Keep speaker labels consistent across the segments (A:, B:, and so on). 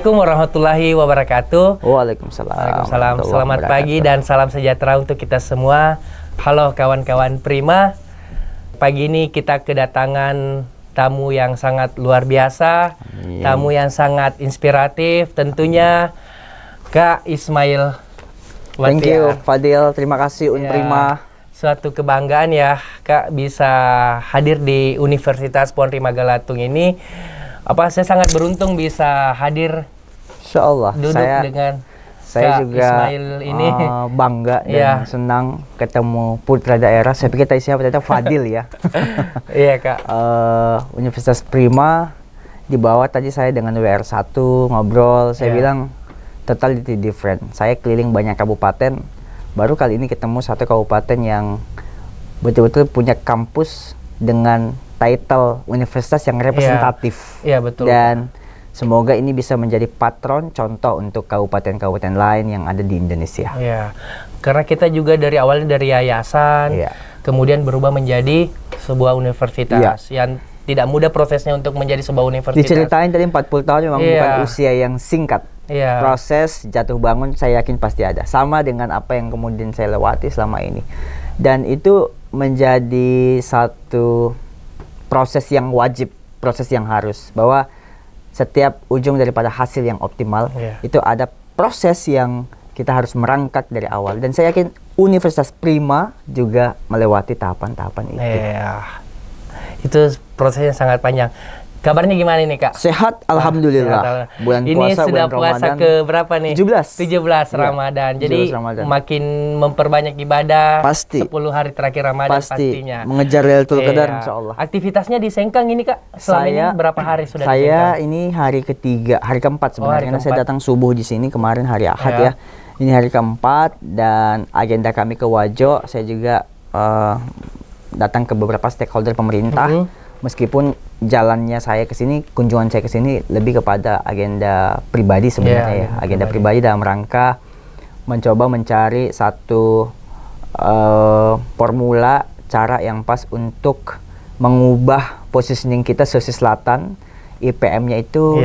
A: Assalamualaikum warahmatullahi wabarakatuh.
B: Waalaikumsalam.
A: Waalaikumsalam. Selamat pagi dan salam sejahtera untuk kita semua. Halo kawan-kawan Prima. Pagi ini kita kedatangan tamu yang sangat luar biasa, tamu yang sangat inspiratif, tentunya Kak Ismail Wathiar.
B: Thank you Fadil, terima kasih Unprima.
A: Suatu kebanggaan ya Kak bisa hadir di Universitas Ponri Magalatung ini. Saya sangat beruntung bisa hadir.
B: Insyaallah.
A: Duduk dengan
B: saya
A: Kak
B: juga
A: Ismail ini.
B: Bangga dan senang ketemu putra daerah. Saya pikir tadi siapa, ternyata Fadil ya.
A: Iya Kak.
B: Universitas Prima dibawa tadi saya dengan WR1 ngobrol. Saya bilang totally different. Saya keliling banyak kabupaten. Baru kali ini ketemu satu kabupaten yang betul-betul punya kampus dengan title universitas yang representatif.
A: Iya, betul.
B: Dan semoga ini bisa menjadi patron contoh untuk kabupaten-kabupaten lain yang ada di Indonesia.
A: Iya. Karena kita juga dari awalnya dari yayasan, kemudian berubah menjadi sebuah universitas yang tidak mudah prosesnya untuk menjadi sebuah universitas.
B: Diceritain tadi 40 tahun memang bukan usia yang singkat. Proses jatuh bangun saya yakin pasti ada. Sama dengan apa yang kemudian saya lewati selama ini. Dan itu menjadi satu proses yang wajib, proses yang harus, bahwa setiap ujung daripada hasil yang optimal itu ada proses yang kita harus merangkak dari awal, dan saya yakin Universitas Prima juga melewati tahapan-tahapan itu.
A: Itu prosesnya sangat panjang. Kabarnya gimana nih Kak?
B: Sehat, alhamdulillah.
A: Bulan ini puasa, sudah bulan puasa Ramadan, ke berapa nih? 17 Ramadan. Jadi makin memperbanyak ibadah.
B: Pasti.
A: 10 hari terakhir Ramadan pastinya.
B: Mengejar Lailatul Qadar insyaallah.
A: Aktivitasnya di Sengkang ini Kak, selama ini berapa hari sudah di Sengkang?
B: Saya ini hari ketiga, hari keempat sebenarnya. Karena saya datang subuh di sini kemarin hari Ahad ya. Ini hari keempat dan agenda kami ke Wajo. Saya juga datang ke beberapa stakeholder pemerintah. Meskipun jalannya saya ke sini, kunjungan saya ke sini lebih kepada agenda pribadi sebenarnya agenda pribadi dalam rangka mencoba mencari satu formula cara yang pas untuk mengubah positioning kita Sulawesi Selatan. IPM-nya itu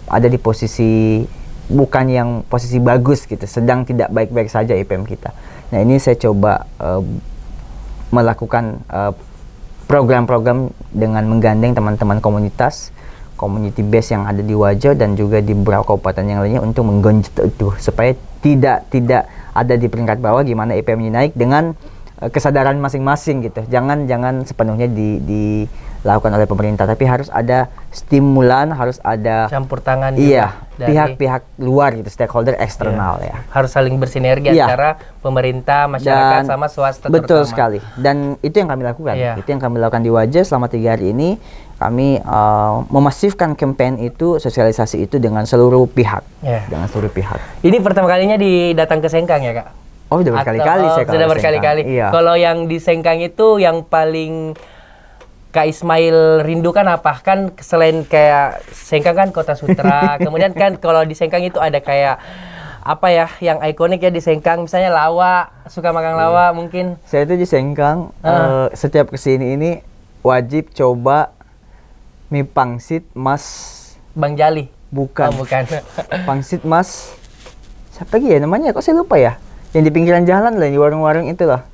B: ada di posisi bukan yang posisi bagus gitu, sedang tidak baik-baik saja IPM kita. Nah, ini saya coba melakukan program-program dengan menggandeng teman-teman komunitas, community base yang ada di Wajo dan juga di beberapa kabupaten yang lainnya untuk menggonjot itu supaya tidak ada di peringkat bawah, gimana IPM-nya naik dengan kesadaran masing-masing gitu. Jangan sepenuhnya dilakukan oleh pemerintah, tapi harus ada stimulan, harus ada
A: campur tangan juga
B: pihak-pihak luar gitu, stakeholder eksternal
A: harus saling bersinergi antara pemerintah, masyarakat sama swasta.
B: Betul sekali. Dan itu yang kami lakukan. Itu yang kami lakukan di Wajo selama 3 hari ini. Kami memasifkan campaign itu, sosialisasi itu dengan seluruh pihak. Dengan seluruh pihak.
A: Ini pertama kalinya datang ke Sengkang ya Kak?
B: Oh, sudah berkali-kali saya
A: sudah berkali-kali. Kalau yang di Sengkang itu yang paling Kak Ismail rindukan apa? Kan selain kayak Sengkang kan Kota Sutra, kemudian kan kalau di Sengkang itu ada kayak apa ya yang ikonik ya di Sengkang, misalnya lawa, suka makan lawa mungkin.
B: Saya itu di Sengkang setiap kesini ini wajib coba mie pangsit Mas
A: Bang Jali.
B: Bukan.
A: Bukan.
B: Pangsit Mas siapa lagi ya namanya? Kok saya lupa ya? Yang di pinggiran jalan lah, di warung-warung itu lah.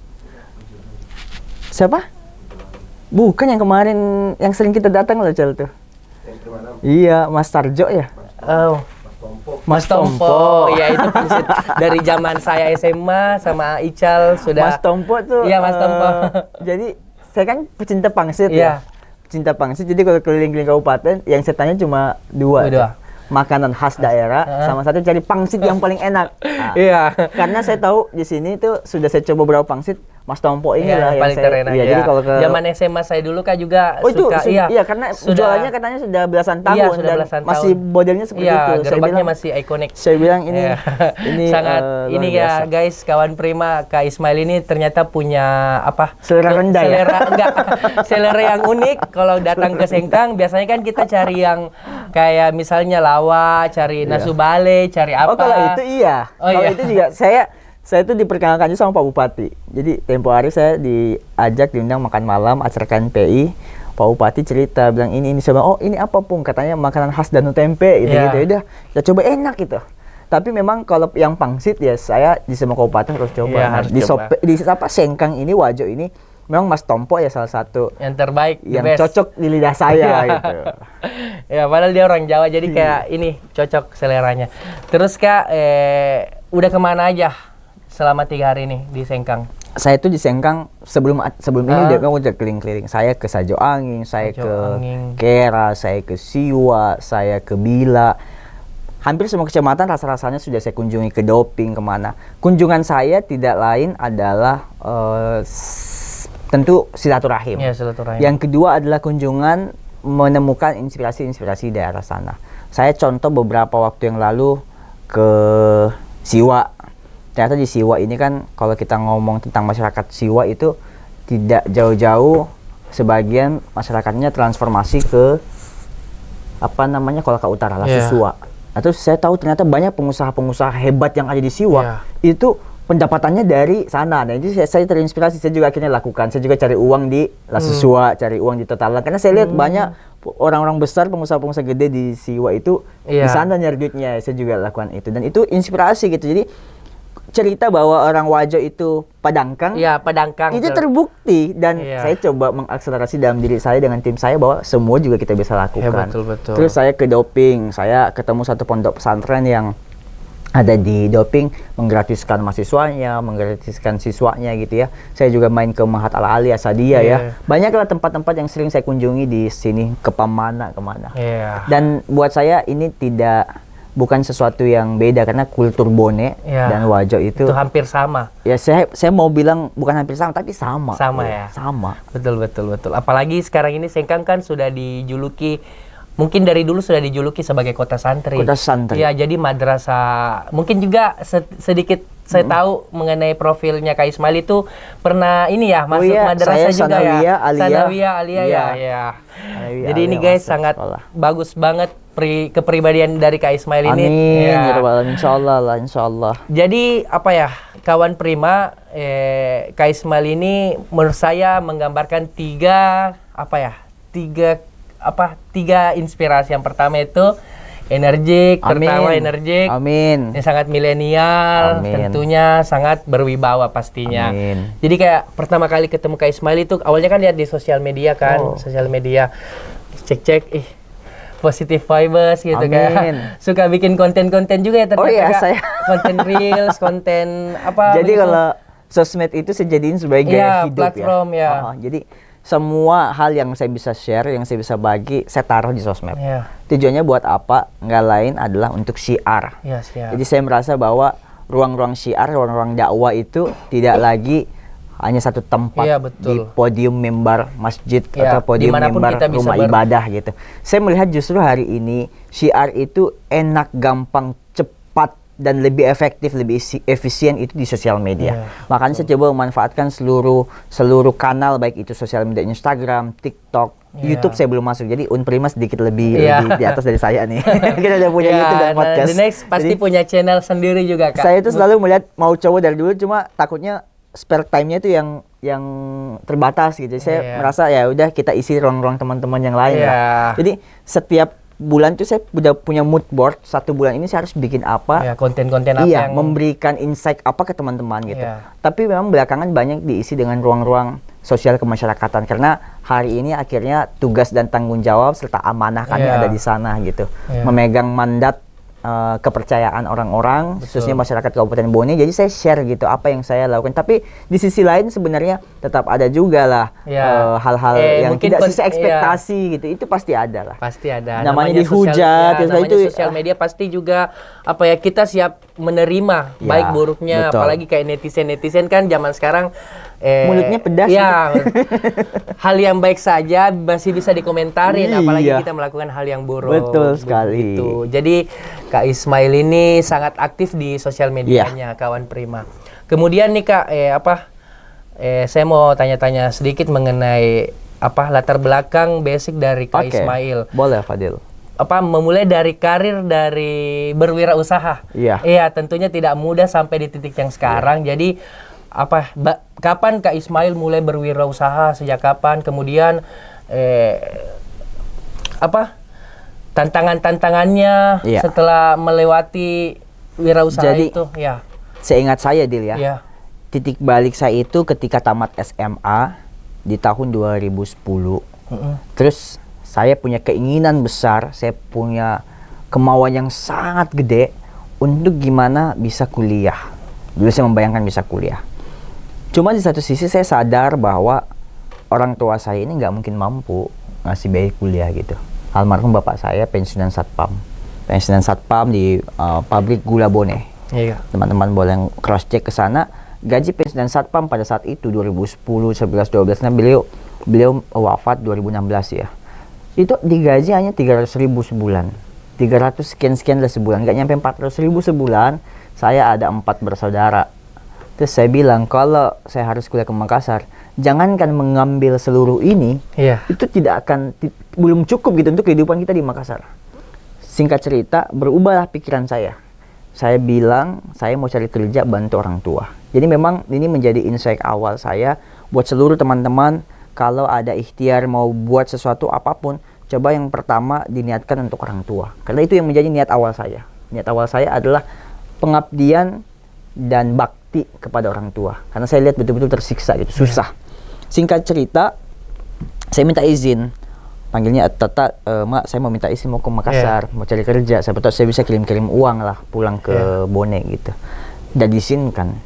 B: Siapa? Bukan yang kemarin yang sering kita datang loh Cel tuh. Iya, Mas Tarjo ya.
A: Oh, Mas Tompo. Ya itu pangsit dari zaman saya SMA sama Ical sudah.
B: Mas Tompo tuh.
A: Iya, Mas Tompo.
B: Jadi saya kan pecinta pangsit ya. Pecinta pangsit. Jadi kalau keliling-keliling kabupaten yang saya tanya cuma dua. Makanan khas daerah sama satu cari pangsit yang paling enak. Karena saya tahu di sini tuh sudah saya coba beberapa pangsit, Mas Tompo ini lah yang
A: paling terenak.
B: Jadi kalau ke
A: zaman SMA saya dulu kan juga suka.
B: Karena jualannya katanya sudah belasan tahun
A: sudah
B: dan
A: belasan
B: masih modelnya seperti itu.
A: Gerobaknya masih ikonik.
B: Saya bilang ini
A: sangat ini ya guys, kawan Prima, Kak Ismail ini ternyata punya apa?
B: Selera rendah
A: selera yang unik. Kalau datang ke Sengkang biasanya kan kita cari yang kayak misalnya lawa, cari nasu bale, cari apa.
B: Oh, kalau itu kalau itu juga saya tuh diperkenalkan juga sama Pak Bupati. Jadi tempo hari saya diajak diundang makan malam acara KNPI. Pak Bupati cerita bilang ini sama, oh ini apa Pung, katanya makanan khas Danau Tempe gitu. Udah kita coba, enak gitu. Tapi memang kalau yang pangsit ya saya di semua kabupaten harus coba.
A: Harus coba.
B: Di Sengkang ini, Wajo ini memang Mas Tompo ya salah satu
A: yang terbaik,
B: yang cocok di lidah saya gitu.
A: Ya padahal dia orang Jawa jadi kayak ini cocok seleranya. Terus Kak, udah kemana aja selama 3 hari ini di Sengkang? Saya
B: tuh di Sengkang sebelum ini udah keliling-keliling. Saya ke Sajo Angin, saya ke Kera, saya ke Siwa, saya ke Bila. Hampir semua kecamatan rasa-rasanya sudah saya kunjungi, ke Doping, kemana. Kunjungan saya tidak lain adalah tentu silaturahim.
A: Ya, silaturahim.
B: Yang kedua adalah kunjungan menemukan inspirasi-inspirasi daerah sana. Saya contoh beberapa waktu yang lalu ke Siwa. Ternyata di Siwa ini kan kalau kita ngomong tentang masyarakat Siwa itu tidak jauh-jauh, sebagian masyarakatnya transformasi ke Kolaka Utara, Lasusua. Terus saya tahu ternyata banyak pengusaha-pengusaha hebat yang ada di Siwa itu pendapatannya dari sana. Nah itu saya terinspirasi, saya juga akhirnya lakukan. Saya juga cari uang di Lasusua, cari uang di Totalan, karena saya lihat banyak orang-orang besar, pengusaha-pengusaha gede di Siwa itu di sana nyari duitnya. Saya juga lakukan itu, dan itu inspirasi gitu. Jadi cerita bahwa orang Wajo itu padangkang,
A: padangkang
B: itu terbukti, dan saya coba mengakselerasi dalam diri saya dengan tim saya bahwa semua juga kita bisa lakukan.
A: Betul.
B: Terus saya ke Doping, saya ketemu satu pondok pesantren yang ada di Doping, menggratiskan mahasiswanya, menggratiskan siswanya gitu ya. Saya juga main ke Mahat Al-Ali Asadia ya. Banyaklah tempat-tempat yang sering saya kunjungi di sini, ke Pamana, kemana. Dan buat saya ini bukan sesuatu yang beda, karena kultur Bone dan Wajo itu
A: hampir sama.
B: Ya saya mau bilang bukan hampir sama, tapi sama. Sama.
A: Betul. Apalagi sekarang ini Sengkang kan sudah dijuluki, mungkin dari dulu sudah dijuluki sebagai kota santri. Ya, jadi madrasah. Mungkin juga sedikit saya tahu mengenai profilnya Kak Ismail itu pernah masuk madrasah juga Sanawiyah Aliyah ya. Jadi ini guys sangat bagus banget kepribadian dari Kak Ismail ini.
B: Amin. Insyaallah.
A: Jadi kawan Prima, Kak Ismail ini menurut saya menggambarkan tiga inspirasi. Yang pertama itu energik, tertawa energik, yang sangat milenial, tentunya sangat berwibawa pastinya. Jadi kayak pertama kali ketemu Kak Ismail itu awalnya kan lihat di sosial media kan, cek positive vibes gitu kan. Suka bikin konten-konten juga ya ternyata.
B: Saya
A: konten reels, konten
B: Jadi kalau sosmed itu saya jadiin sebagai hidup
A: platform
B: jadi semua hal yang saya bisa share, yang saya bisa bagi, saya taruh di sosmed. Tujuannya buat apa? Nggak lain adalah untuk syiar. Jadi saya merasa bahwa ruang-ruang syiar, ruang-ruang dakwah itu tidak lagi hanya satu tempat di podium mimbar masjid atau podium mimbar rumah ibadah gitu. Saya melihat justru hari ini syiar itu enak, gampang, cepat, dan lebih efektif, lebih efisien itu di sosial media. Makanya saya coba memanfaatkan seluruh kanal, baik itu sosial media Instagram, TikTok, YouTube saya belum masuk. Jadi Unprima sedikit lebih di atas dari saya nih. Kita udah punya YouTube dan podcast.
A: The Next pasti punya channel sendiri juga Kak.
B: Saya itu selalu melihat mau coba dari dulu, cuma takutnya spare time-nya itu yang terbatas gitu. Saya merasa ya udah kita isi ruang-ruang teman-teman yang lain lah. Jadi setiap bulan itu saya udah punya mood board, 1 bulan ini saya harus bikin apa,
A: konten-konten apa yang
B: memberikan insight apa ke teman-teman gitu. Tapi memang belakangan banyak diisi dengan ruang-ruang sosial kemasyarakatan, karena hari ini akhirnya tugas dan tanggung jawab serta amanah kami ada di sana gitu. Memegang mandat kepercayaan orang-orang, khususnya masyarakat Kabupaten Bone. Jadi saya share gitu apa yang saya lakukan. Tapi di sisi lain sebenarnya tetap ada juga lah hal-hal yang tidak sesuai ekspektasi gitu. Itu pasti ada lah.
A: Pasti ada.
B: Namanya dihujat,
A: itu sosial media pasti juga kita siap menerima baik buruknya. Apalagi kayak netizen kan zaman sekarang
B: mulutnya pedas.
A: Hal yang baik saja masih bisa dikomentarin, apalagi kita melakukan hal yang buruk.
B: Betul sekali.
A: Gitu. Jadi Kak Ismail ini sangat aktif di sosial medianya, kawan Prima. Kemudian nih Kak, saya mau tanya-tanya sedikit mengenai latar belakang basic dari Kak Ismail.
B: Boleh Fadil.
A: Memulai dari karir dari berwirausaha. Iya, tentunya tidak mudah sampai di titik yang sekarang. Jadi kapan Kak Ismail mulai berwirausaha, sejak kapan, kemudian tantangannya setelah melewati wirausaha itu. Ya.
B: Seingat saya Dil ya. Titik balik saya itu ketika tamat SMA di tahun 2010. Terus saya punya keinginan besar, saya punya kemauan yang sangat gede untuk gimana bisa kuliah. Dulu saya membayangkan bisa kuliah. Cuma di satu sisi saya sadar bahwa orang tua saya ini nggak mungkin mampu ngasih biaya kuliah gitu. Almarhum bapak saya pensiunan satpam di pabrik gula Bone.
A: Iya.
B: Teman-teman boleh cross check ke sana. Gaji pensiunan satpam pada saat itu 2010, 11, 12, nah beliau wafat 2016 ya. Itu digaji hanya 300.000 sebulan. 300 sekian lah sebulan, nggak nyampe 400.000 sebulan. Saya ada 4 bersaudara. Terus saya bilang, kalau saya harus kuliah ke Makassar, jangankan mengambil seluruh ini, itu belum cukup gitu untuk kehidupan kita di Makassar. Singkat cerita, berubahlah pikiran saya. Saya bilang, saya mau cari kerja bantu orang tua. Jadi memang ini menjadi insight awal saya buat seluruh teman-teman, kalau ada ikhtiar mau buat sesuatu apapun, coba yang pertama diniatkan untuk orang tua. Karena itu yang menjadi niat awal saya. Niat awal saya adalah pengabdian dan bakti kepada orang tua. Karena saya lihat betul-betul tersiksa gitu, susah. Singkat cerita, saya minta izin. Panggilnya Tata, Mak, saya mau minta izin mau ke Makassar, mau cari kerja. Saya betul saya bisa kirim-kirim uang lah pulang ke Bone gitu. Dan diizinkan.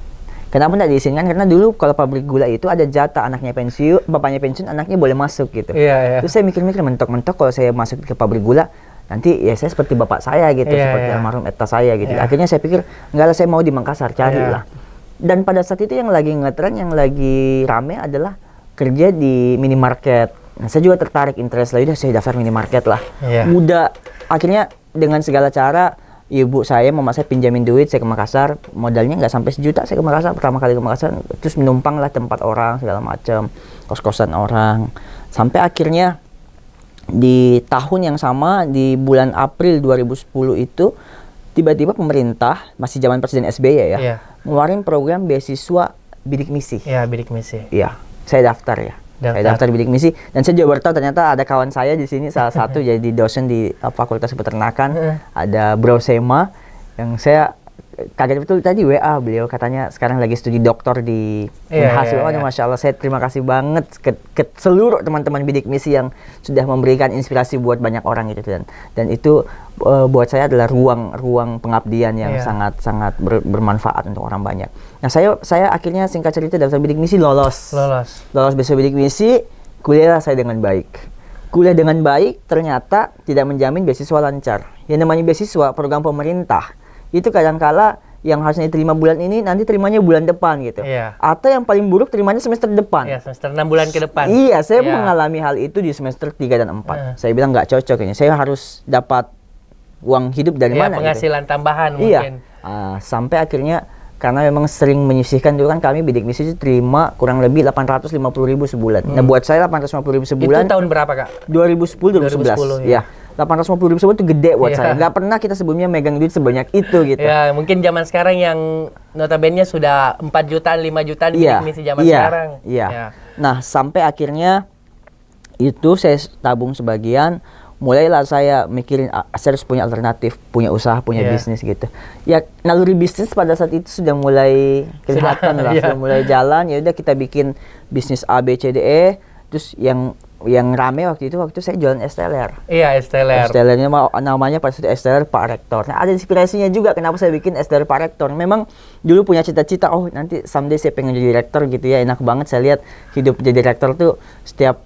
B: Kenapa tidak diizinkan? Karena dulu kalau pabrik gula itu ada jatah, anaknya pensiun, bapaknya pensiun, anaknya boleh masuk gitu. Terus saya mikir-mikir mentok-mentok kalau saya masuk ke pabrik gula, nanti ya saya seperti bapak saya gitu, seperti almarhum eta saya gitu. Akhirnya saya pikir, enggak lah, saya mau di Makassar, carilah. Dan pada saat itu yang lagi ngetren, yang lagi rame adalah kerja di minimarket. Nah, saya juga tertarik, interest lah, udah saya daftar minimarket lah. Udah, akhirnya dengan segala cara, ibu saya, mama saya pinjamin duit, saya ke Makassar, modalnya nggak sampai 1 juta, saya ke Makassar, pertama kali ke Makassar, terus menumpang lah tempat orang, segala macam, kos-kosan orang, sampai akhirnya di tahun yang sama, di bulan April 2010 itu, tiba-tiba pemerintah, masih zaman Presiden SBY ya, ngeluarin program beasiswa bidik misi.
A: Iya, bidik misi.
B: Iya, saya daftar ya. Saya daftar bidik misi, dan saya juga baru tahu ternyata ada kawan saya di sini, salah satu jadi dosen di Fakultas Peternakan, ada Bro Sema, yang saya kaget betul tadi WA beliau, katanya sekarang lagi studi doktor di Unhas. Masya Allah, saya terima kasih banget ke seluruh teman-teman bidik misi yang sudah memberikan inspirasi buat banyak orang gitu, dan itu buat saya adalah ruang pengabdian yang sangat bermanfaat untuk orang banyak. Nah, saya akhirnya singkat cerita daftar bidik misi, lolos besok bidik misi, kuliah saya dengan baik. Kuliah dengan baik ternyata tidak menjamin beasiswa lancar. Yang namanya beasiswa program pemerintah itu kadang-kala yang harusnya diterima bulan ini nanti terimanya bulan depan gitu. Atau yang paling buruk terimanya semester depan.
A: Semester 6 bulan ke depan.
B: Iya, saya mengalami hal itu di semester 3 dan 4. Saya bilang nggak cocok ini. Saya harus dapat uang hidup dari mana?
A: Penghasilan
B: gitu.
A: Tambahan mungkin.
B: Sampai akhirnya karena memang sering menyisihkan dulu kan, kami bidik misi itu terima kurang lebih 850.000 sebulan. Nah, buat saya 850.000 sebulan.
A: Itu tahun berapa, Kak?
B: 2010 2011. Ya. 850.000 sebulan itu gede buat saya. Nggak pernah kita sebelumnya megang duit sebanyak itu gitu.
A: Ya, mungkin zaman sekarang yang notabene sudah 4 jutaan, 5 jutaan bidik misi zaman sekarang. Nah, sampai akhirnya
B: itu saya tabung sebagian. Mulailah saya mikirin, saya harus punya alternatif, punya usaha, punya bisnis gitu. Ya, naluri bisnis pada saat itu sudah mulai kelihatan lah, sudah mulai jalan. Ya udah, kita bikin bisnis A, B, C, D, E. Terus yang rame waktu itu saya jualan esteller.
A: Iya, esteller.
B: Estellernya namanya pada saat esteller Pak Rektor. Nah, ada inspirasinya juga kenapa saya bikin esteller Pak Rektor. Memang dulu punya cita-cita, nanti someday saya pengen jadi rektor gitu ya. Enak banget saya lihat hidup jadi rektor tuh setiap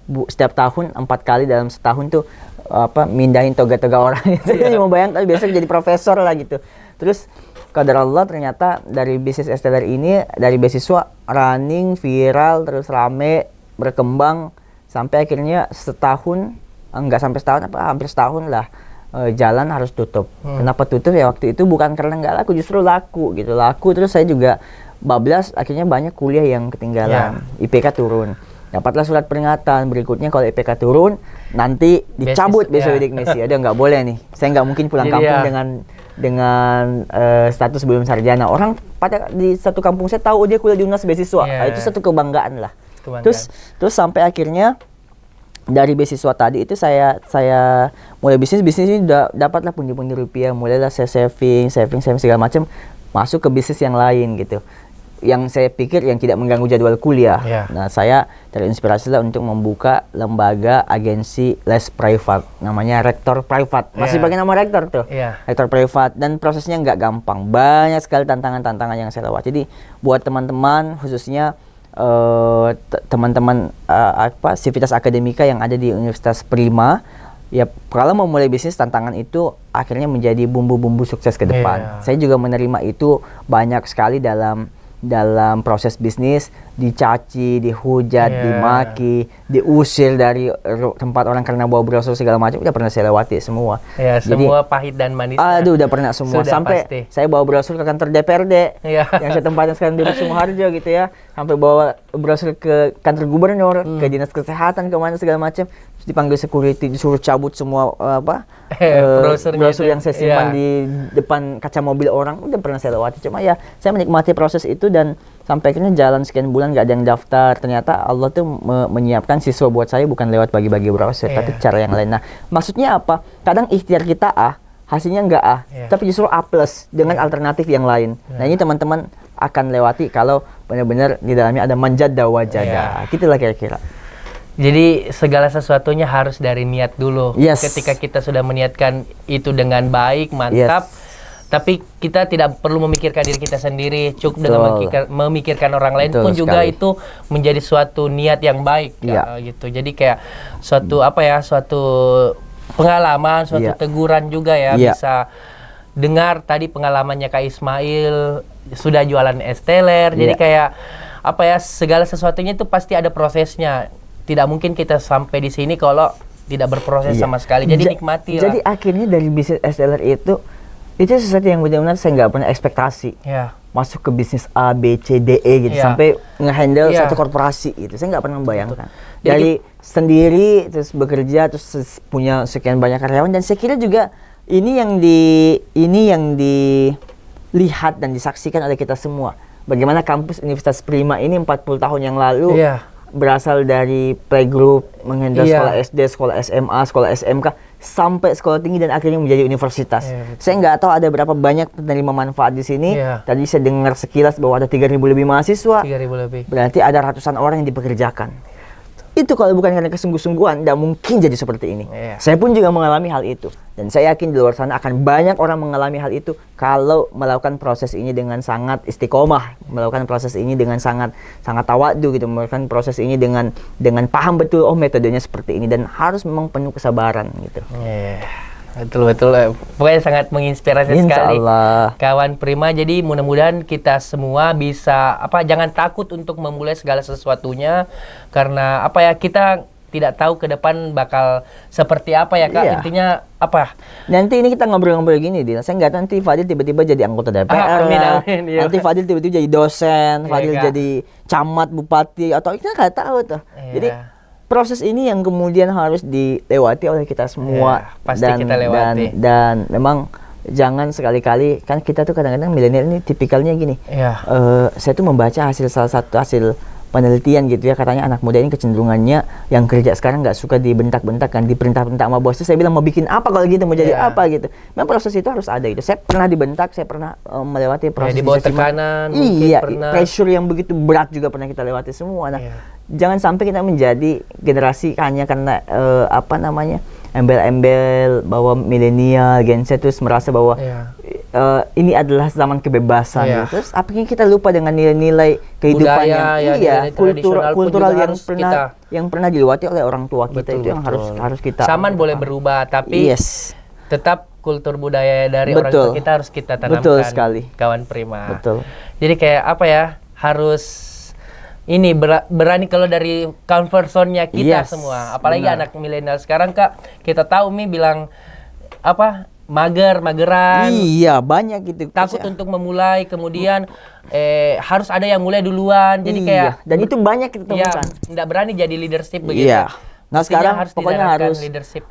B: tahun 4 kali dalam setahun tuh mindahin toga-toga orang gitu. Cuma bayangkan biasanya jadi profesor lah gitu. Terus qadar Allah ternyata dari bisnis esteller ini, dari beasiswa running viral terus rame berkembang sampai akhirnya hampir setahun lah jalan harus tutup. Kenapa tutup? Ya waktu itu bukan karena nggak laku, justru laku gitu. Laku terus saya juga bablas, akhirnya banyak kuliah yang ketinggalan. IPK turun. Dapatlah surat peringatan berikutnya, kalau IPK turun nanti dicabut besok bidik misi. Ada nggak boleh nih. Saya nggak mungkin pulang kampung dengan dengan status belum sarjana. Orang pada di satu kampung saya tahu dia kuliah di UNAS beasiswa. Itu satu kebanggaan lah. Terus sampai akhirnya dari beasiswa tadi itu saya mulai bisnis ini udah dapatlah pundi-pundi rupiah, mulailah saya saving segala macam, masuk ke bisnis yang lain gitu. Yang saya pikir yang tidak mengganggu jadwal kuliah. Nah, saya terinspirasi lah untuk membuka lembaga agensi les privat, namanya Rektor Privat. Masih pakai nama rektor tuh. Rektor Privat, dan prosesnya nggak gampang. Banyak sekali tantangan-tantangan yang saya lewati. Jadi buat teman-teman, khususnya teman-teman sivitas akademika yang ada di Universitas Prima, ya kalau mau mulai bisnis, tantangan itu akhirnya menjadi bumbu-bumbu sukses ke depan. Saya juga menerima itu banyak sekali dalam proses bisnis, dicaci, dihujat, dimaki, diusir dari tempat orang karena bawa brosur segala macam, udah pernah saya lewati semua.
A: Jadi, semua pahit dan manis.
B: Aduh, udah pernah semua. Sampai pasti. Saya bawa brosur ke kantor DPRD yang saya tempatin sekarang di Sumoharjo gitu ya. Sampai bawa brosur ke kantor gubernur, ke dinas kesehatan, kemana segala macam. Terus dipanggil security, disuruh cabut semua brosur yang saya simpan di depan kaca mobil orang. Udah pernah saya lewati. Cuma ya saya menikmati proses itu, dan sampai akhirnya jalan sekian bulan gak ada yang daftar. Ternyata Allah tuh menyiapkan siswa buat saya bukan lewat bagi-bagi brosur, tapi cara yang lain. Nah, maksudnya apa? Kadang ikhtiar kita A, hasilnya nggak A, tapi justru A+ dengan alternatif yang lain. Nah, ini teman-teman akan lewati kalau benar-benar di dalamnya ada manjada wajada. Gitulah kira-kira.
A: Jadi segala sesuatunya harus dari niat dulu. Ketika kita sudah meniatkan itu dengan baik, mantap. Tapi kita tidak perlu memikirkan diri kita sendiri, cukup dengan memikirkan orang lain pun juga itu menjadi suatu niat yang baik gitu. Jadi kayak suatu suatu pengalaman, suatu teguran juga ya. Bisa dengar tadi pengalamannya Kak Ismail sudah jualan es teler. Jadi kayak segala sesuatunya itu pasti ada prosesnya. Tidak mungkin kita sampai di sini kalau tidak berproses sama sekali. Jadi nikmati lah.
B: Jadi akhirnya dari bisnis es teler itu sesuatu yang benar-benar saya nggak pernah ekspektasi. Masuk ke bisnis A, B, C, D, E gitu, sampai nge-handle satu korporasi gitu. Saya nggak pernah membayangkan. Dari sendiri, terus bekerja, terus punya sekian banyak karyawan, dan saya kira juga ini yang dilihat dan disaksikan oleh kita semua. Bagaimana kampus Universitas Prima ini 40 tahun yang lalu berasal dari playgroup, menghandle sekolah SD, sekolah SMA, sekolah SMK, sampai sekolah tinggi dan akhirnya menjadi universitas. Saya nggak tahu ada berapa banyak penerima manfaat di sini. Tadi saya dengar sekilas bahwa ada 3.000 lebih mahasiswa.
A: 3.000 lebih.
B: Berarti ada ratusan orang yang dipekerjakan. Itu kalau bukan karena kesungguh-sungguhan, tidak mungkin jadi seperti ini. Saya pun juga mengalami hal itu. Dan saya yakin di luar sana akan banyak orang mengalami hal itu kalau melakukan proses ini dengan sangat istiqomah, melakukan proses ini dengan sangat tawadu gitu, melakukan proses ini dengan paham betul metodenya seperti ini, dan harus memang penuh kesabaran gitu.
A: Betul. Pokoknya sangat menginspirasi sekali kawan Prima. Jadi mudah-mudahan kita semua bisa jangan takut untuk memulai segala sesuatunya, karena kita tidak tahu ke depan bakal seperti apa ya Kak. Intinya
B: nanti ini kita ngobrol-ngobrol gini, saya nggak tahu nanti Fadil tiba-tiba jadi anggota DPR nanti Fadil tiba-tiba jadi dosen, Fadil jadi camat, bupati, atau kita nggak tahu tuh. Jadi proses ini yang kemudian harus dilewati oleh kita semua.
A: Pasti kita lewati.
B: Dan memang jangan sekali-kali, kan kita tuh kadang-kadang milenial ini tipikalnya gini. Saya tuh membaca salah satu hasil penelitian gitu ya, katanya anak muda ini kecenderungannya yang kerja sekarang nggak suka dibentak-bentak kan, diperintah-perintah sama bosnya. Saya bilang mau bikin apa kalau gitu, mau jadi apa gitu. Memang proses itu harus ada gitu. Saya pernah dibentak, saya pernah melewati proses
A: di bawah tekanan,
B: pressure yang begitu berat juga pernah kita lewati semua. Nah, jangan sampai kita menjadi generasi hanya karena embel-embel bahwa milenial, Gen Z terus merasa bahwa ini adalah zaman kebebasan. Terus apakah kita lupa dengan nilai-nilai kehidupan kultural yang pernah dilewati oleh orang tua kita. Itu yang harus kita.
A: Zaman boleh berubah, tapi tetap kultur budaya dari orang tua kita harus kita tanamkan.
B: Betul sekali,
A: kawan Prima.
B: Betul.
A: Jadi kayak harus berani kalau dari comfort zone-nya kita semua. Apalagi anak milenial sekarang Kak, kita tahu bilang mageran. Iya, banyak gitu. Takut untuk memulai, kemudian harus ada yang mulai duluan. Jadi kayak
B: dan itu banyak kita temukan.
A: Nggak berani jadi leadership begitu.
B: Nah, sekarang pokoknya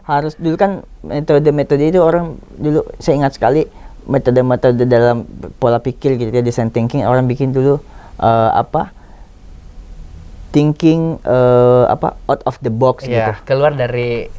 B: harus dulu kan metode itu orang dulu, saya ingat sekali, metode-metode dalam pola pikir gitu ya, design thinking, orang bikin dulu thinking out of the box gitu.
A: Keluar dari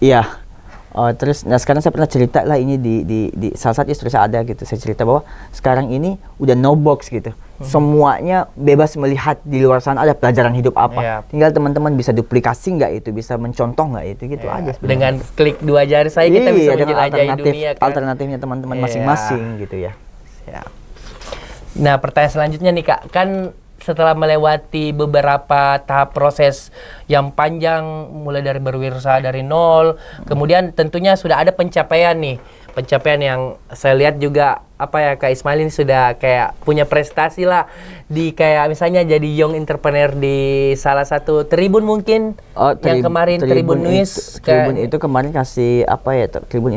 B: terus sekarang saya pernah cerita lah ini di salah satu istri saya ada gitu, saya cerita bahwa sekarang ini udah no box gitu. Semuanya bebas melihat di luar sana ada pelajaran hidup apa. Tinggal teman-teman bisa duplikasi nggak itu, bisa mencontoh nggak itu gitu aja sebenarnya.
A: Dengan klik 2 jari saya kita bisa menjelajahi dunia kan.
B: Alternatifnya teman-teman masing-masing gitu ya.
A: Nah, pertanyaan selanjutnya nih Kak, kan setelah melewati beberapa tahap proses yang panjang, mulai dari berwirausaha dari nol, kemudian tentunya sudah ada pencapaian nih. Pencapaian yang saya lihat juga Kak Ismail ini sudah kayak punya prestasi lah di kayak misalnya jadi young entrepreneur di salah satu Tribun mungkin yang kemarin Tribun News.
B: Tribun itu kemarin kasih Tribun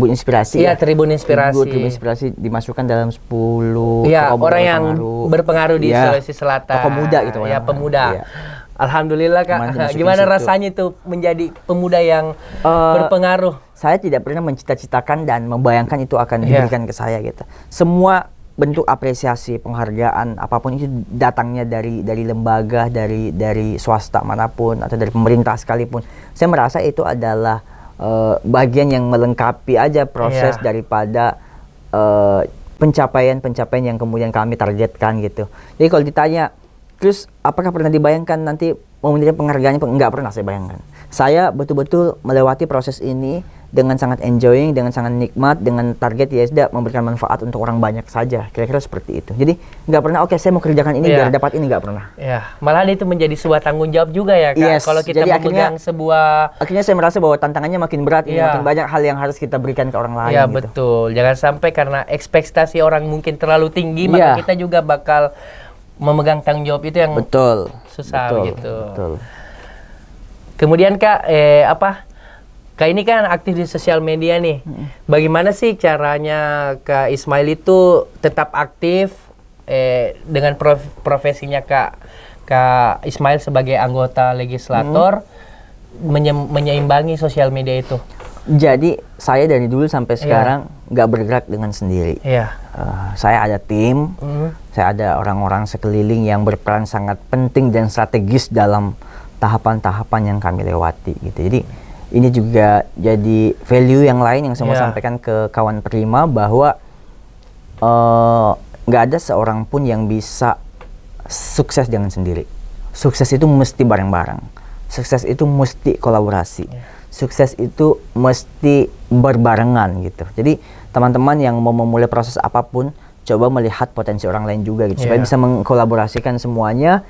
B: Inspirasi.
A: Iya, Tribun Inspirasi.
B: Tribun Inspirasi dimasukkan dalam 10
A: orang yang berpengaruh di Sulawesi Selatan.
B: Tokoh muda gitu.
A: Ya, pemuda. Alhamdulillah Kak, gimana rasanya itu menjadi pemuda yang berpengaruh?
B: Saya tidak pernah mencita-citakan dan membayangkan itu akan diberikan ke saya gitu. Semua bentuk apresiasi, penghargaan, apapun itu datangnya dari lembaga, dari swasta manapun atau dari pemerintah sekalipun. Saya merasa itu adalah bagian yang melengkapi aja proses daripada pencapaian-pencapaian yang kemudian kami targetkan gitu. Jadi kalau ditanya, terus apakah pernah dibayangkan nanti mau menerima penghargaannya? Enggak pernah saya bayangkan. Saya betul-betul melewati proses ini dengan sangat enjoying, dengan sangat nikmat, dengan target ya sudah memberikan manfaat untuk orang banyak saja. Kira-kira seperti itu. Jadi nggak pernah saya mau kerjakan ini biar dapat ini, nggak pernah.
A: Malahan itu menjadi sebuah tanggung jawab juga ya Kak. Kalau kita memegang
B: akhirnya saya merasa bahwa tantangannya makin berat, makin banyak hal yang harus kita berikan ke orang lain.
A: Iya gitu. Betul. Jangan sampai karena ekspektasi orang mungkin terlalu tinggi, maka kita juga bakal memegang tanggung jawab itu yang susah gitu. Betul. Kemudian Kak, Kak ini kan aktif di sosial media nih. Bagaimana sih caranya Kak Ismail itu tetap aktif dengan profesinya Kak Ismail sebagai anggota legislator menyeimbangi sosial media itu?
B: Jadi saya dari dulu sampai sekarang nggak bergerak dengan sendiri. Saya ada tim, saya ada orang-orang sekeliling yang berperan sangat penting dan strategis dalam tahapan-tahapan yang kami lewati gitu. Jadi ini juga jadi value yang lain yang saya mau sampaikan ke kawan Prima, bahwa nggak ada seorang pun yang bisa sukses dengan sendiri. Sukses itu mesti bareng-bareng. Sukses itu mesti kolaborasi. Sukses itu mesti berbarengan gitu. Jadi teman-teman yang mau memulai proses apapun, coba melihat potensi orang lain juga gitu, supaya bisa mengkolaborasikan semuanya,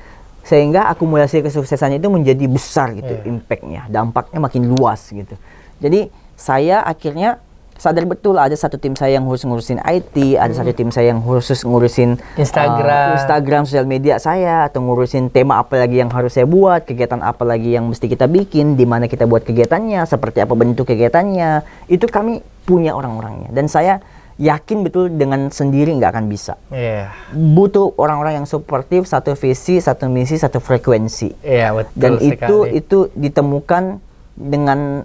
B: sehingga akumulasi kesuksesannya itu menjadi besar gitu, impactnya, dampaknya makin luas gitu. Jadi saya akhirnya sadar betul ada satu tim saya yang khusus ngurusin IT, ada satu tim saya yang khusus ngurusin Instagram, sosial media saya, atau ngurusin tema apa lagi yang harus saya buat, kegiatan apa lagi yang mesti kita bikin, di mana kita buat kegiatannya, seperti apa bentuk kegiatannya, itu kami punya orang-orangnya. Dan saya yakin betul dengan sendiri nggak akan bisa. Butuh orang-orang yang suportif, satu visi, satu misi, satu frekuensi.
A: Betul.
B: Dan itu ditemukan dengan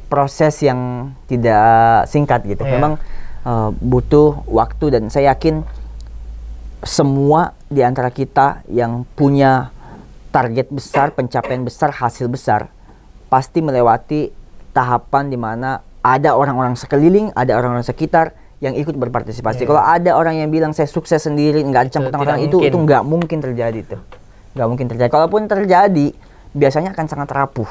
B: proses yang tidak singkat gitu. Memang butuh waktu, dan saya yakin semua di antara kita yang punya target besar, pencapaian besar, hasil besar, pasti melewati tahapan di mana ada orang-orang sekeliling, ada orang-orang sekitar yang ikut berpartisipasi. Kalau ada orang yang bilang saya sukses sendiri, nggak ada campur tangan orang, itu nggak mungkin terjadi tuh. Nggak mungkin terjadi. Kalaupun terjadi, biasanya akan sangat rapuh.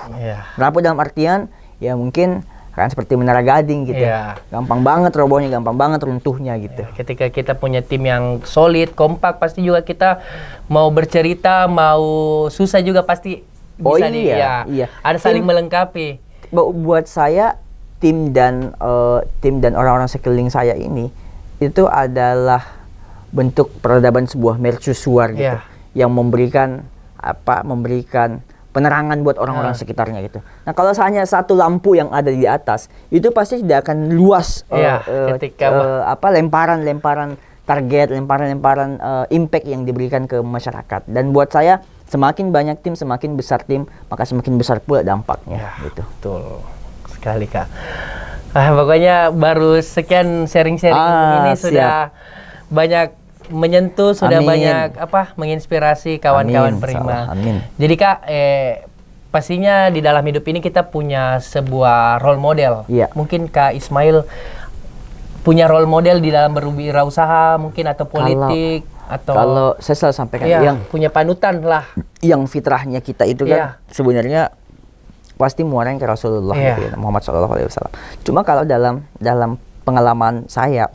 B: Rapuh dalam artian ya mungkin akan seperti Menara Gading gitu. Gampang banget robohnya, gampang banget runtuhnya gitu.
A: Ketika kita punya tim yang solid, kompak, pasti juga kita mau bercerita, mau susah juga pasti bisa ada saling melengkapi.
B: Buat saya tim dan orang-orang sekeliling saya ini itu adalah bentuk peradaban sebuah mercusuar gitu, yang memberikan penerangan buat orang-orang sekitarnya gitu. Nah, kalau hanya satu lampu yang ada di atas, itu pasti tidak akan luas lemparan target, lemparan impact yang diberikan ke masyarakat. Dan buat saya, semakin banyak tim, semakin besar tim, maka semakin besar pula dampaknya gitu.
A: Betul sekali Kak. Pokoknya baru sekian sharing-sharing ini sudah banyak menyentuh, sudah banyak menginspirasi kawan-kawan Prima.
B: Amin.
A: Jadi Kak, pastinya di dalam hidup ini kita punya sebuah role model.
B: Iya.
A: Mungkin Kak Ismail punya role model di dalam berwirausaha mungkin atau politik
B: kalau saya selalu sampaikan
A: yang punya panutan lah.
B: Yang fitrahnya kita itu kan sebenarnya pasti muaranya ke Rasulullah gitu ya, Muhammad SAW. Cuma kalau dalam pengalaman saya,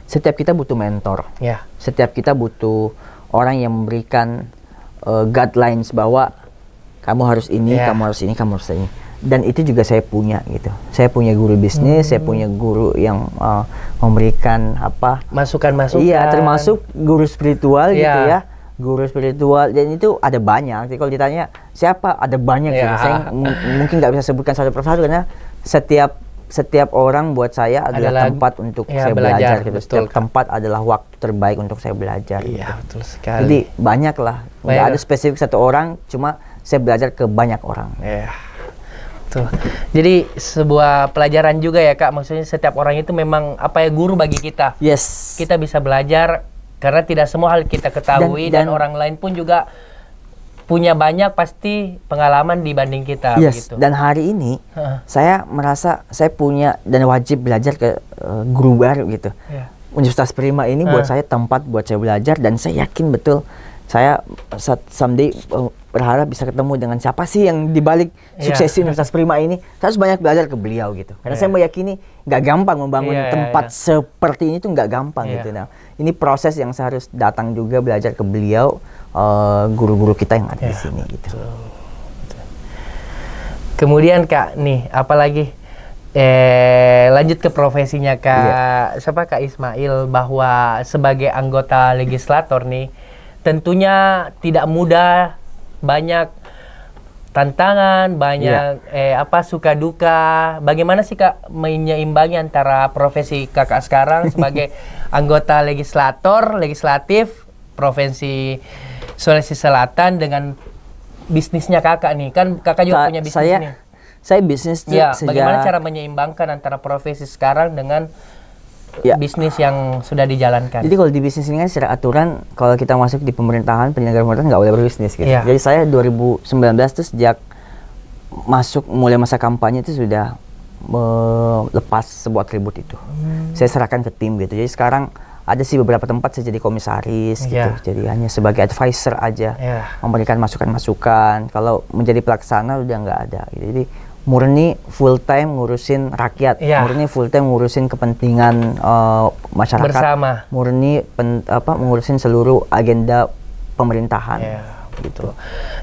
B: setiap kita butuh mentor. Setiap kita butuh orang yang memberikan guidelines bahwa kamu harus ini, kamu harus ini, kamu harus ini. Dan itu juga saya punya gitu. Saya punya guru bisnis, saya punya guru yang memberikan
A: masukan-masukan.
B: Iya, termasuk guru spiritual gitu ya. Guru spiritual, dan itu ada banyak. Jadi kalau ditanya siapa, ada banyak gitu. Saya mungkin nggak bisa sebutkan satu persatu karena setiap orang buat saya adalah tempat untuk saya belajar gitu. Setiap tempat adalah waktu terbaik untuk saya belajar.
A: Iya,
B: gitu.
A: betul sekali.
B: Jadi banyak lah. Nggak ada spesifik satu orang, cuma saya belajar ke banyak orang.
A: Jadi sebuah pelajaran juga ya Kak, maksudnya setiap orang itu memang guru bagi kita.
B: Yes.
A: Kita bisa belajar karena tidak semua hal kita ketahui dan orang lain pun juga punya banyak pasti pengalaman dibanding kita.
B: Yes.
A: Begitu.
B: Dan hari ini saya merasa saya punya dan wajib belajar ke guru baru gitu. Universitas Prima ini buat saya tempat buat saya belajar, dan saya yakin betul saya someday berharap bisa ketemu dengan siapa sih yang dibalik suksesi Universitas Prima ini. Saya harus banyak belajar ke beliau gitu. Karena saya meyakini nggak gampang membangun tempat seperti ini tuh nggak gampang gitu. Nah, ini proses yang saya harus datang juga belajar ke beliau, guru-guru kita yang ada di sini gitu.
A: Kemudian Kak, nih apalagi lanjut ke profesinya Kak Kak Ismail, bahwa sebagai anggota legislator nih tentunya tidak mudah, banyak tantangan, banyak suka duka. Bagaimana sih Kak menyeimbangi antara profesi Kakak sekarang sebagai anggota legislatif Provinsi Sulawesi Selatan dengan bisnisnya Kakak nih? Kan Kakak juga punya bisnis nih.
B: Saya bisnis sejak...
A: Bagaimana cara menyeimbangkan antara profesi sekarang dengan bisnis yang sudah dijalankan?
B: Jadi kalau di bisnis ini kan secara aturan kalau kita masuk di pemerintahan, penyelenggara pemerintahan nggak boleh berbisnis gitu. Jadi saya 2019 tuh sejak masuk mulai masa kampanye itu sudah melepas sebuah atribut itu. Saya serahkan ke tim gitu. Jadi sekarang ada sih beberapa tempat saya jadi komisaris gitu. Jadi hanya sebagai advisor aja, memberikan masukan-masukan. Kalau menjadi pelaksana udah nggak ada gitu. Jadi murni full time ngurusin rakyat, murni full time ngurusin kepentingan masyarakat, bersama, murni mengurusin seluruh agenda pemerintahan. Gitu.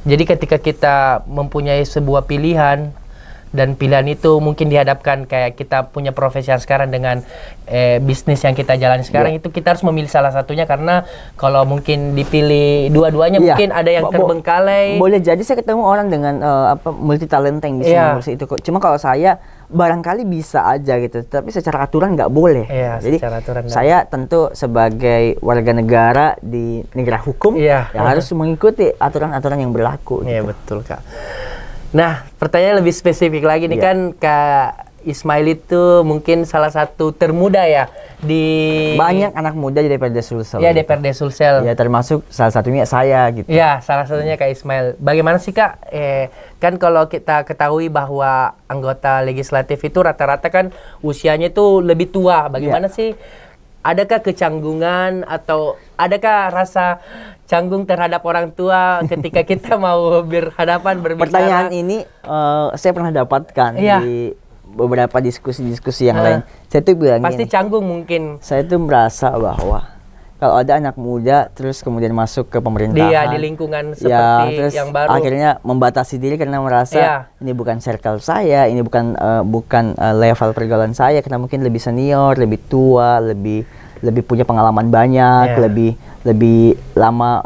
A: Jadi ketika kita mempunyai sebuah pilihan dan pilihan itu mungkin dihadapkan kayak kita punya profesi yang sekarang dengan bisnis yang kita jalani sekarang, itu kita harus memilih salah satunya, karena kalau mungkin dipilih dua-duanya mungkin ada yang terbengkalai.
B: Boleh jadi saya ketemu orang dengan multi talenta yang bisa mengurus itu. Cuma kalau saya barangkali bisa aja gitu, tapi secara aturan nggak boleh. Jadi saya tentu sebagai warga negara di negara hukum harus mengikuti aturan-aturan yang berlaku.
A: Iya, betul Kak. Nah, pertanyaan lebih spesifik lagi nih, kan Kak Ismail itu mungkin salah satu termuda ya di...
B: Banyak anak muda di DPRD Sulsel.
A: Ya, DPRD Sulsel.
B: Ya, termasuk salah satunya saya gitu.
A: Ya, salah satunya Kak Ismail. Bagaimana sih Kak, kan kalau kita ketahui bahwa anggota legislatif itu rata-rata kan usianya itu lebih tua. Bagaimana sih, adakah kecanggungan atau adakah rasa canggung terhadap orang tua ketika kita mau berhadapan berbicara?
B: Pertanyaan ini saya pernah dapatkan di beberapa diskusi-diskusi yang lain. Saya tuh bilang
A: pasti canggung mungkin.
B: Saya tuh merasa bahwa kalau ada anak muda terus kemudian masuk ke pemerintahan,
A: di lingkungan seperti
B: terus
A: yang baru,
B: akhirnya membatasi diri karena merasa ini bukan circle saya, ini bukan level pergaulan saya, karena mungkin lebih senior, lebih tua, lebih punya pengalaman banyak, lebih lama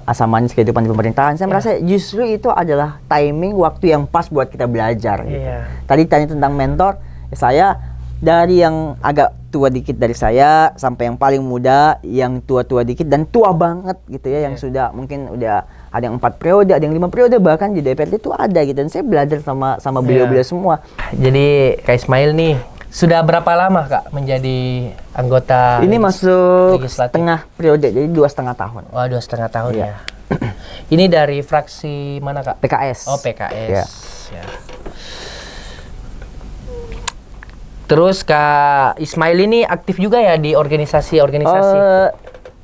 B: asam manis kehidupan di pemerintahan. Saya merasa justru itu adalah timing waktu yang pas buat kita belajar. Gitu. Tadi tanya tentang mentor, saya dari yang agak tua dikit dari saya sampai yang paling muda, yang tua-tua dikit dan tua banget gitu ya, yang sudah mungkin udah ada yang 4 periode, ada yang 5 periode, bahkan di DPRD itu ada gitu. Dan saya belajar sama beliau-beliau semua.
A: Jadi Kak Ismail nih sudah berapa lama Kak menjadi anggota?
B: Ini masuk
A: legislatif?
B: Setengah periode, jadi 2,5 tahun.
A: Wah, 2,5 tahun ya. Ini dari fraksi mana Kak?
B: PKS.
A: Oh, PKS. Ya. Terus Kak Ismail ini aktif juga ya di organisasi-organisasi?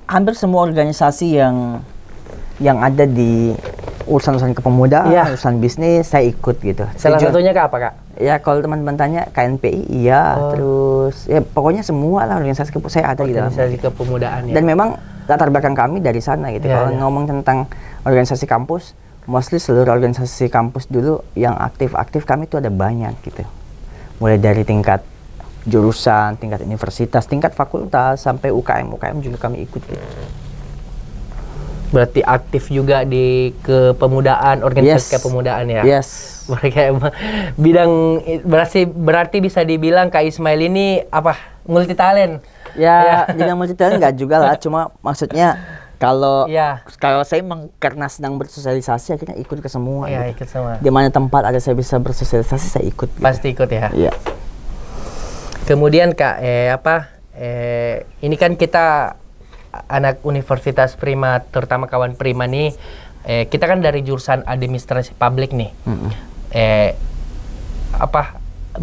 B: Hampir semua organisasi yang ada di urusan-urusan kepemudaan, urusan bisnis, saya ikut gitu.
A: Salah satunya Kak apa Kak?
B: Ya kalau teman-teman tanya KNPI, iya. Terus ya pokoknya semua lah organisasi saya ada di dalam.
A: Organisasi kepemudaan ya.
B: Dan memang latar belakang kami dari sana gitu. Kalau ngomong tentang organisasi kampus, mostly seluruh organisasi kampus dulu yang aktif-aktif kami itu ada banyak gitu. Mulai dari tingkat jurusan, tingkat universitas, tingkat fakultas, sampai UKM juga kami ikut gitu.
A: Berarti aktif juga di kepemudaan, organisasi kepemudaan ya?
B: Yes.
A: Mereka bidang berarti bisa dibilang Kak Ismail ini apa? Multi talent?
B: Ya, dibilang multi talent enggak juga lah, cuma maksudnya kalau saya karena sedang bersosialisasi akhirnya ikut ke semua.
A: Iya,
B: gitu.
A: ikut semua.
B: Di mana tempat ada saya bisa bersosialisasi saya ikut. Gitu.
A: Pasti ikut ya?
B: Iya.
A: Kemudian Kak, ini kan kita anak Universitas Prima, terutama kawan Prima nih, kita kan dari jurusan administrasi publik nih.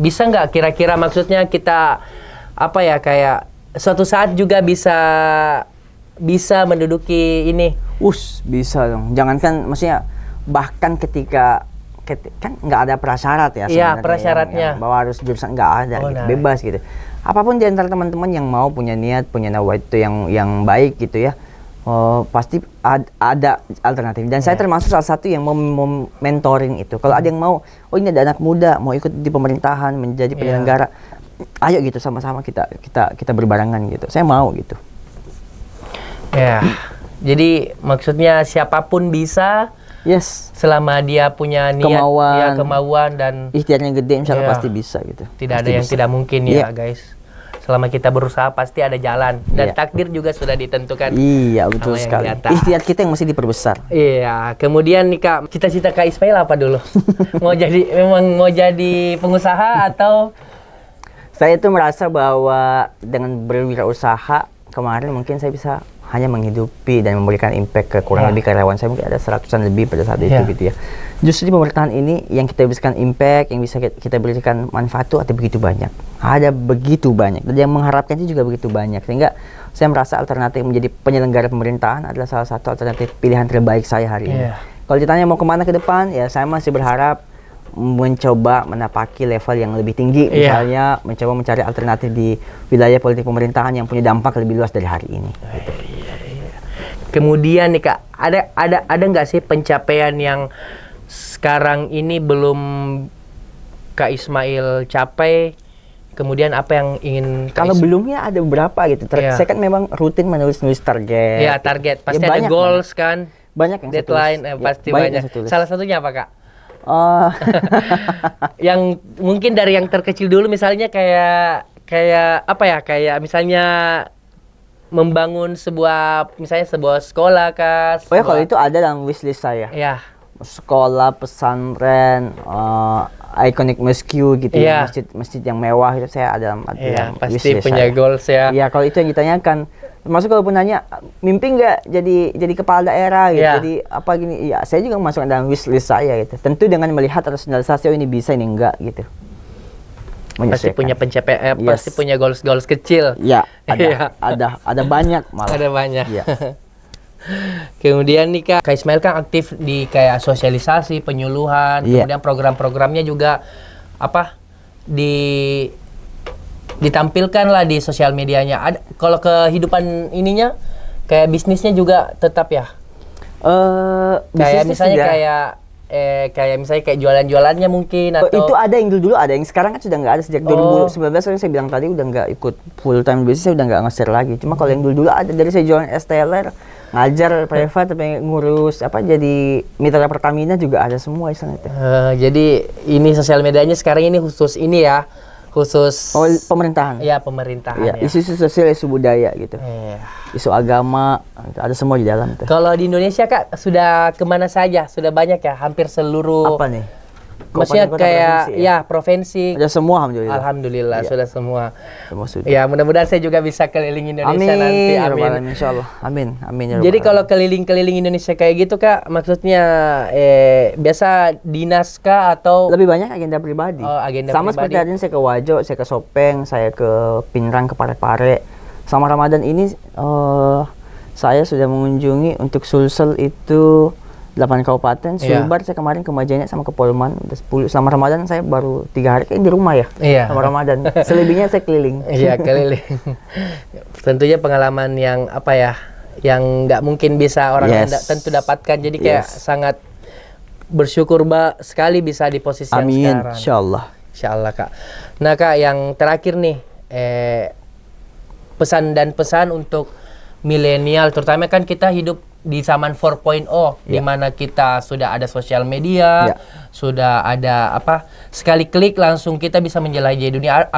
A: Bisa nggak kira-kira maksudnya kita kayak suatu saat juga bisa menduduki ini?
B: Bisa dong. Jangankan maksudnya bahkan ketika kan nggak ada prasyarat ya sebenarnya.
A: Iya, prasyaratnya.
B: Yang bahwa harus jurusan nggak ada, gitu. Bebas gitu. Apapun di antara teman-teman yang mau punya niat, punya nawa itu yang baik gitu ya, pasti ada alternatif. Dan saya termasuk salah satu yang mau mentoring itu. Kalau ada yang mau, ini ada anak muda mau ikut di pemerintahan menjadi penyelenggara, ayo gitu sama-sama kita berbarengan gitu. Saya mau gitu.
A: Ya, jadi maksudnya siapapun bisa.
B: Yes.
A: Selama dia punya niat, kemauan dan
B: ikhtiarnya gede, insya Allah pasti bisa gitu.
A: Tidak pasti ada yang tidak mungkin ya guys. Selama kita berusaha pasti ada jalan dan takdir juga sudah ditentukan.
B: Iya, betul sekali. Ikhtiar kita yang mesti diperbesar.
A: Iya. Kemudian nih Kak, cita-cita Kak Ismail apa dulu? mau jadi pengusaha atau?
B: Saya itu merasa bahwa dengan berwirausaha kemarin mungkin saya bisa hanya menghidupi dan memberikan impact ke kurang lebih karyawan saya, mungkin ada 100-an lebih pada saat itu gitu ya. Justru di pemerintahan ini yang kita berikan impact, yang bisa kita berikan manfaat itu ada begitu banyak. Ada begitu banyak. Dan yang mengharapkan itu juga begitu banyak. Sehingga saya merasa alternatif menjadi penyelenggara pemerintahan adalah salah satu alternatif pilihan terbaik saya hari ini. Kalau ditanya mau kemana ke depan, ya saya masih berharap mencoba menapaki level yang lebih tinggi, misalnya mencoba mencari alternatif di wilayah politik pemerintahan yang punya dampak lebih luas dari hari ini. Gitu.
A: Kemudian nih Kak, ada nggak sih pencapaian yang sekarang ini belum Kak Ismail capai? Kemudian apa yang ingin
B: kalau belumnya ada beberapa gitu. Saya kan memang rutin menulis target.
A: Iya, target. Pasti ada goals kan?
B: Banyak yang
A: deadline pasti banyak. Salah satunya apa Kak? Yang mungkin dari yang terkecil dulu, misalnya kayak misalnya membangun sebuah sekolah Kak.
B: Oh ya, kalau itu ada dalam wishlist saya.
A: Iya.
B: Sekolah, pesantren, iconic masjid gitu ya, masjid yang mewah itu saya ada dalam
A: pasti punya goals ya.
B: Iya, kalau itu yang ditanyakan. Termasuk kalau pun nanya mimpi nggak jadi kepala daerah gitu, jadi apa gini, ya saya juga masuk dalam wishlist saya gitu. Tentu dengan melihat rasionalisasi, ini bisa ini enggak gitu.
A: Pasti punya pencapaian, pasti punya goals kecil.
B: Ya, ada banyak malah.
A: Ada banyak.
B: Ya.
A: Kemudian nih Kak Ismail kan aktif di kayak sosialisasi, penyuluhan, kemudian program-programnya juga ditampilkan lah di sosial medianya. Kalau kehidupan ininya kayak bisnisnya juga tetap ya? Kayak misalnya kayak jualan-jualannya mungkin atau
B: itu ada yang dulu ada, yang sekarang kan sudah nggak ada sejak 2019 kan saya bilang tadi udah nggak ikut full time bisnis, saya udah nggak nge-share lagi. Cuma kalau yang dulu ada, dari saya jualan STLR, ngajar private sampai ngurus jadi mitra Pertamina juga ada semua istilahnya.
A: Jadi ini sosial medianya sekarang ini khusus ini ya, khusus
B: pemerintahan.
A: Iya, pemerintahan.
B: Iya, isu-isu sosial, isu budaya gitu.
A: Iya.
B: Isu agama, ada semua di dalam tuh.
A: Kalau di Indonesia Kak sudah kemana saja? Sudah banyak ya, hampir seluruh.
B: Apa nih?
A: Maksudnya kayak
B: provinsi,
A: provinsi.
B: Ada semua alhamdulillah.
A: Alhamdulillah sudah semua.
B: Semua sudah.
A: Ya, mudah-mudahan saya juga bisa keliling Indonesia nanti. Amin.
B: Insyaallah. Amin. Amin.
A: Jadi kalau keliling-keliling Indonesia kayak gitu Kak, maksudnya biasa dinas kah atau
B: lebih banyak agenda pribadi.
A: Oh, agenda
B: sama
A: pribadi.
B: Seperti hari ini saya ke Wajo, saya ke Sopeng, saya ke Pinrang, ke Parepare. Sama Ramadan ini saya sudah mengunjungi untuk Sulsel itu 8 kabupaten, Sulbar saya kemarin ke Majene sama ke Polman udah 10. Selama Ramadan saya baru 3 hari kayak di rumah ya.
A: Iya.
B: Sama Ramadan. Selebihnya saya keliling.
A: Iya, keliling. Tentunya pengalaman yang yang nggak mungkin bisa orang lain tentu dapatkan. Jadi kayak sangat bersyukur sekali bisa di posisi yang sekarang.
B: Insyaallah.
A: Insyaallah Kak. Nah Kak, yang terakhir nih pesan untuk milenial, terutama kan kita hidup di zaman 4.0 di mana kita sudah ada sosial media, sudah ada sekali klik langsung kita bisa menjelajahi dunia.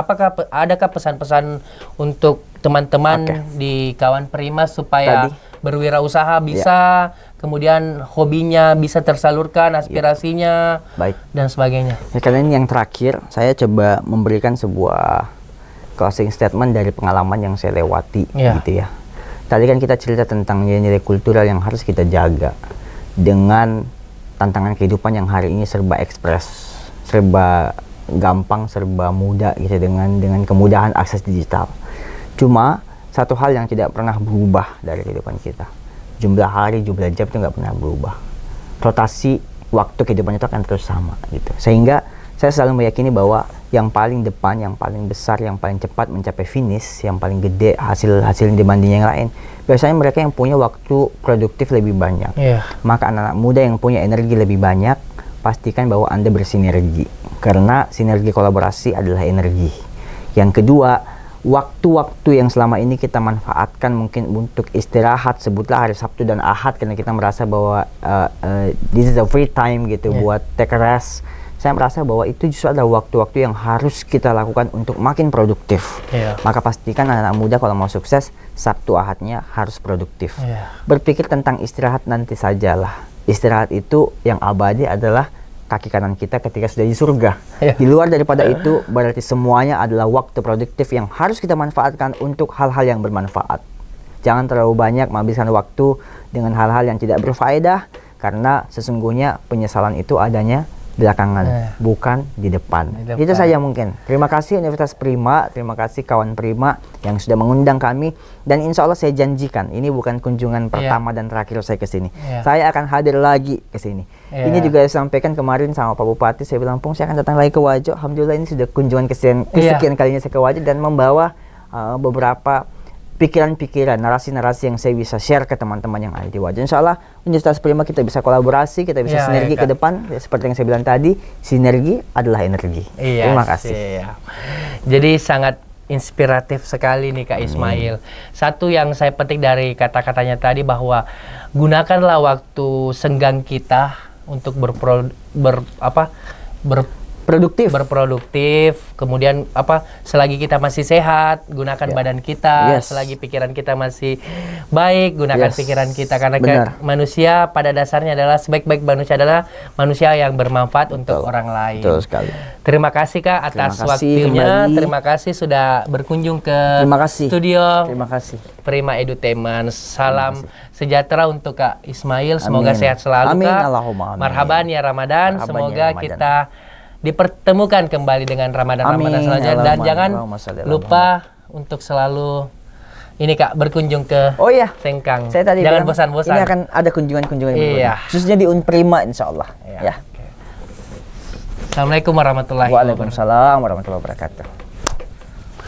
A: Adakah pesan-pesan untuk teman-teman di Kawan Prima supaya berwirausaha bisa, kemudian hobinya bisa tersalurkan, aspirasinya dan sebagainya.
B: Ya, karena ini yang terakhir, saya coba memberikan sebuah closing statement dari pengalaman yang saya lewati gitu ya. Tadi kan kita cerita tentang nilai-nilai kultural yang harus kita jaga dengan tantangan kehidupan yang hari ini serba ekspres, serba gampang, serba mudah gitu dengan kemudahan akses digital. Cuma satu hal yang tidak pernah berubah dari kehidupan kita, jumlah hari, jumlah jam itu nggak pernah berubah. Rotasi waktu kehidupan itu akan terus sama gitu. Sehingga saya selalu meyakini bahwa yang paling depan, yang paling besar, yang paling cepat mencapai finish, yang paling gede hasil dibanding yang lain, biasanya mereka yang punya waktu produktif lebih banyak. Maka anak-anak muda yang punya energi lebih banyak, pastikan bahwa Anda bersinergi. Karena sinergi kolaborasi adalah energi. Yang kedua, waktu-waktu yang selama ini kita manfaatkan mungkin untuk istirahat, sebutlah hari Sabtu dan Ahad, karena kita merasa bahwa this is a free time gitu buat take a rest. Saya merasa bahwa itu justru adalah waktu-waktu yang harus kita lakukan untuk makin produktif. Maka pastikan anak-anak muda kalau mau sukses, Sabtu Ahadnya harus produktif. Berpikir tentang istirahat nanti sajalah. Istirahat itu yang abadi adalah kaki kanan kita ketika sudah di surga. Di luar daripada itu, berarti semuanya adalah waktu produktif yang harus kita manfaatkan untuk hal-hal yang bermanfaat. Jangan terlalu banyak menghabiskan waktu dengan hal-hal yang tidak berfaedah, karena sesungguhnya penyesalan itu adanya belakangan, bukan di depan. Itu saja mungkin. Terima kasih Universitas Prima, terima kasih kawan Prima yang sudah mengundang kami, dan insya Allah saya janjikan ini bukan kunjungan pertama dan terakhir saya ke sini. Saya akan hadir lagi ke sini. Ini juga saya sampaikan kemarin sama Pak Bupati, saya bilang, Pung, saya akan datang lagi ke Wajo. Alhamdulillah ini sudah kunjungan kesekian kalinya saya ke Wajo, dan membawa beberapa pikiran-pikiran, narasi-narasi yang saya bisa share ke teman-teman yang ada di Wajo. Insya Allah Universitas Prima kita bisa kolaborasi, kita bisa sinergi ke depan. Seperti yang saya bilang tadi, sinergi adalah energi. Terima kasih.
A: Jadi sangat inspiratif sekali nih Kak Ismail. Satu yang saya petik dari kata-katanya tadi bahwa gunakanlah waktu senggang kita untuk berproduktif, kemudian selagi kita masih sehat, gunakan badan kita, selagi pikiran kita masih baik, gunakan pikiran kita, karena manusia pada dasarnya adalah sebaik-baik manusia adalah manusia yang bermanfaat untuk orang lain.
B: Betul sekali.
A: Terima kasih Kak atas waktunya. Terima kasih sudah berkunjung ke studio.
B: Terima kasih.
A: Prima Edutainment. Salam sejahtera untuk Kak Ismail. Semoga sehat selalu Kak.
B: Allahumma amin.
A: Marhaban ya Ramadan. Semoga kita dipertemukan kembali dengan Ramadan selanjutnya, dan jangan lupa untuk selalu ini Kak berkunjung ke Sengkang.
B: Saya tadi
A: jangan bosan-bosan.
B: Ini akan ada kunjungan-kunjungan berikutnya. Khususnya di Unprima insyaallah.
A: Assalamualaikum warahmatullahi wabarakatuh.
B: Waalaikumsalam warahmatullahi wabarakatuh.